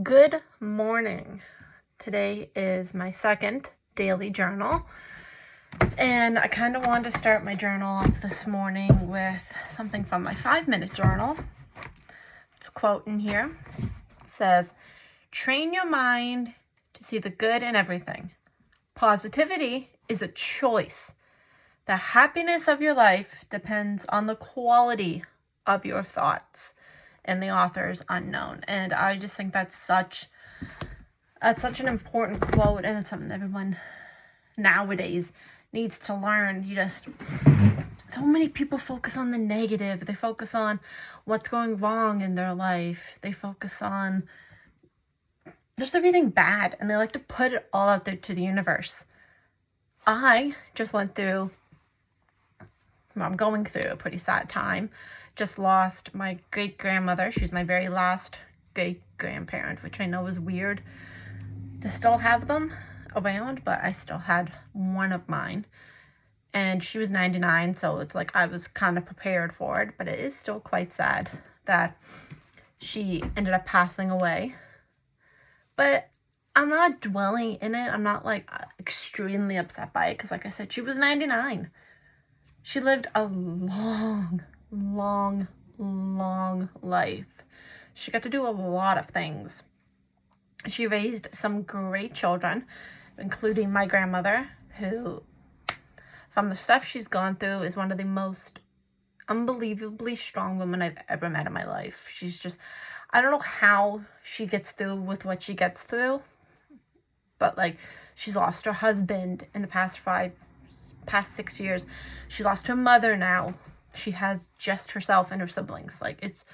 Good morning. Today is my second daily journal, and I kind of wanted to start my journal off this morning with something from my 5-minute journal. It's a quote in here. It says, "Train your mind to see the good in everything. Positivity is a choice. The happiness of your life depends on the quality of your thoughts." And the author is unknown. And I just think that's such an important quote, and it's something everyone nowadays needs to learn. So many people focus on the negative. They focus on what's going wrong in their life. They focus on just everything bad, and they like to put it all out there to the universe. I'm going through a pretty sad time. Just lost my great-grandmother. She's my very last great-grandparent, which I know is weird to still have them around, but I still had one of mine. And she was 99, so it's like I was kind of prepared for it, but it is still quite sad that she ended up passing away. But I'm not dwelling in it. I'm not like extremely upset by it because, like I said, she was 99. She lived a long life. She got to do a lot of things. She raised some great children, including my grandmother, who, from the stuff she's gone through, is one of the most unbelievably strong women I've ever met in my life. I don't know how she gets through with what she gets through, but like, she's lost her husband in the past 6 years. She lost her mother now. She has just herself and her siblings. Like, it's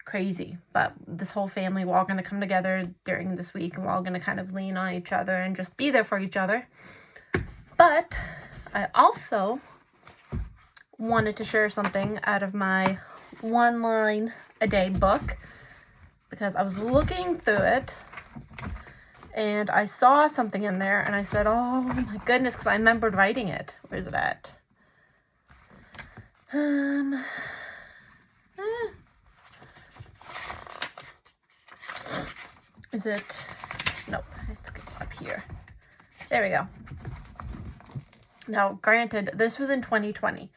crazy. But this whole family, we're all going to come together during this week, and we're all going to kind of lean on each other and just be there for each other. But I also wanted to share something out of my 1 line a day book, because I was looking through it and I saw something in there and I said, oh my goodness, because I remembered writing it. Where's it at? Is it? Nope, it's up here. There we go. Now, granted, this was in 2020,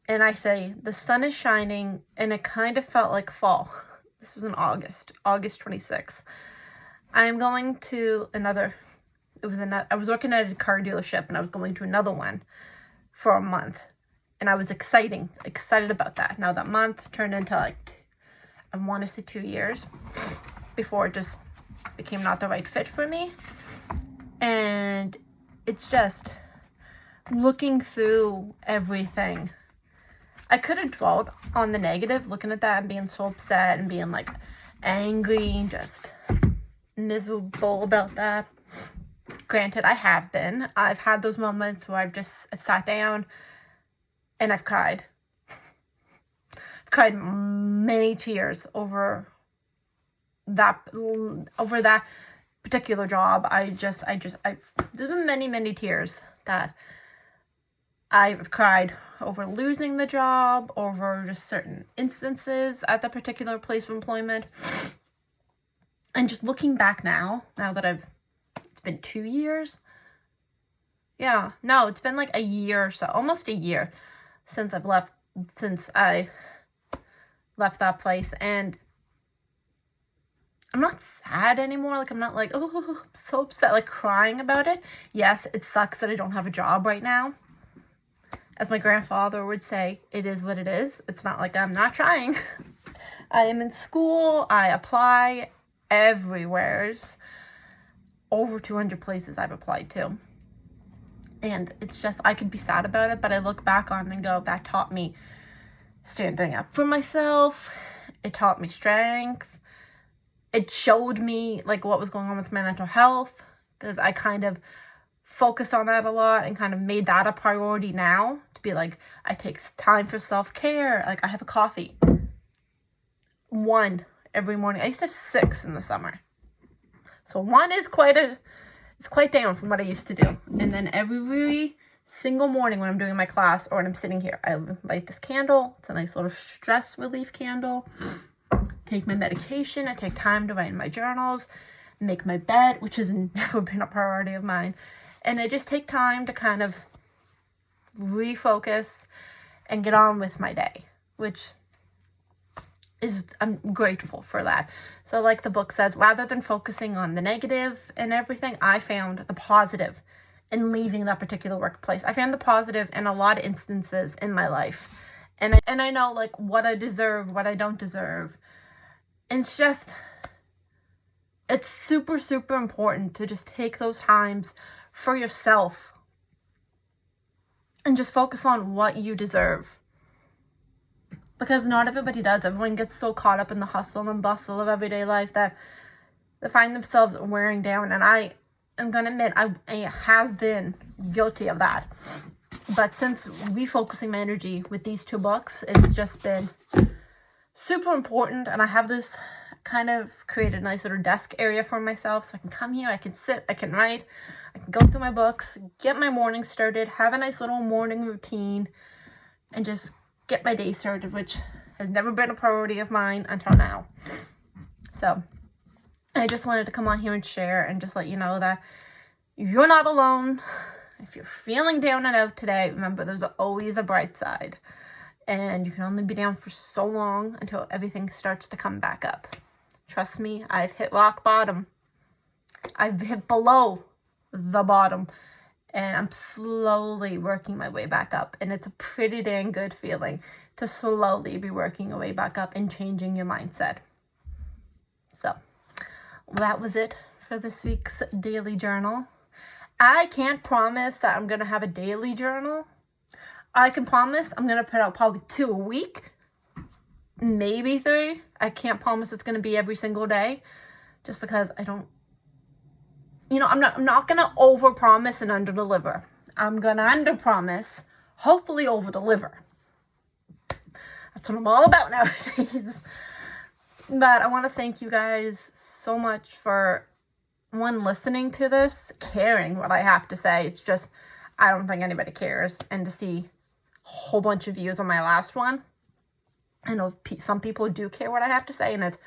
and I say the sun is shining, and it kind of felt like fall. This was in August 26th. I'm going to I was working at a car dealership, and I was going to another one for a month. And I was excited about that. Now that month turned into I want to say 2 years before it just became not the right fit for me. And it's just looking through everything. I could have dwelled on the negative, looking at that and being so upset and being like angry and just miserable about that. Granted, I have been. I've had those moments where I've sat down and I've cried. I've cried many tears over that particular job. There's been many tears that I've cried over losing the job, over just certain instances at that particular place of employment. And just looking back now that it's been 2 years. Yeah, no, it's been like a year or so, almost a year since I left that place, and I'm not sad anymore. Like, I'm not like, oh, I'm so upset, like crying about it. Yes, it sucks that I don't have a job right now. As my grandfather would say, it is what it is. It's not like I'm not trying. I am in school. I apply everywhere. Over 200 places I've applied to. And it's just, I could be sad about it, but I look back on it and go, that taught me standing up for myself. It taught me strength. It showed me like what was going on with my mental health, because I kind of focused on that a lot and kind of made that a priority now, to be like, I take time for self-care. Like, I have a coffee. 1 every morning. I used to have 6 in the summer. So 1 is it's quite down from what I used to do. And then every single morning when I'm doing my class or when I'm sitting here, I light this candle. It's a nice little stress relief candle. take my medication. I take time to write in my journals, make my bed, which has never been a priority of mine. And I just take time to kind of refocus and get on with my day, which is, I'm grateful for that. So like the book says, rather than focusing on the negative and everything, I found the positive in leaving that particular workplace. I found the positive in a lot of instances in my life. And I know like what I deserve, what I don't deserve. And it's super, super important to just take those times for yourself and just focus on what you deserve. Because not everybody does. Everyone gets so caught up in the hustle and bustle of everyday life that they find themselves wearing down. And I am going to admit, I have been guilty of that. But since refocusing my energy with these 2 books, it's just been super important. And I have this kind of created a nice little desk area for myself. So I can come here, I can sit, I can write, I can go through my books, get my morning started, have a nice little morning routine, and just get my day started, which has never been a priority of mine until now. So I just wanted to come on here and share and just let you know that you're not alone. If you're feeling down and out today, remember there's always a bright side. And you can only be down for so long until everything starts to come back up. Trust me, I've hit rock bottom. I've hit below the bottom. And I'm slowly working my way back up. And it's a pretty dang good feeling to slowly be working your way back up and changing your mindset. So, that was it for this week's daily journal. I can't promise that I'm going to have a daily journal. I can promise I'm going to put out probably 2 a week. Maybe 3. I can't promise it's going to be every single day. Just because I don't... I'm not going to over-promise and under-deliver. I'm going to under-promise, hopefully over-deliver. That's what I'm all about nowadays. But I want to thank you guys so much for, one, listening to this, caring what I have to say. It's just, I don't think anybody cares. And to see a whole bunch of views on my last one. I know some people do care what I have to say, and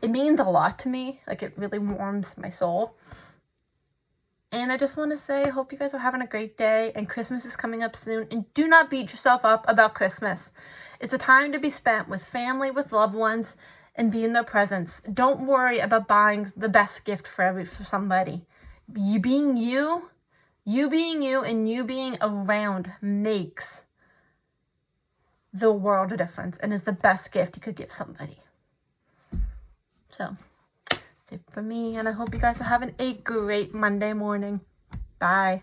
it means a lot to me. Like, it really warms my soul. And I just want to say, I hope you guys are having a great day, and Christmas is coming up soon. And do not beat yourself up about Christmas. It's a time to be spent with family, with loved ones, and be in their presence. Don't worry about buying the best gift for somebody. You being you, and you being around makes the world a difference, and is the best gift you could give somebody. So, that's it for me, and I hope you guys are having a great Monday morning. Bye.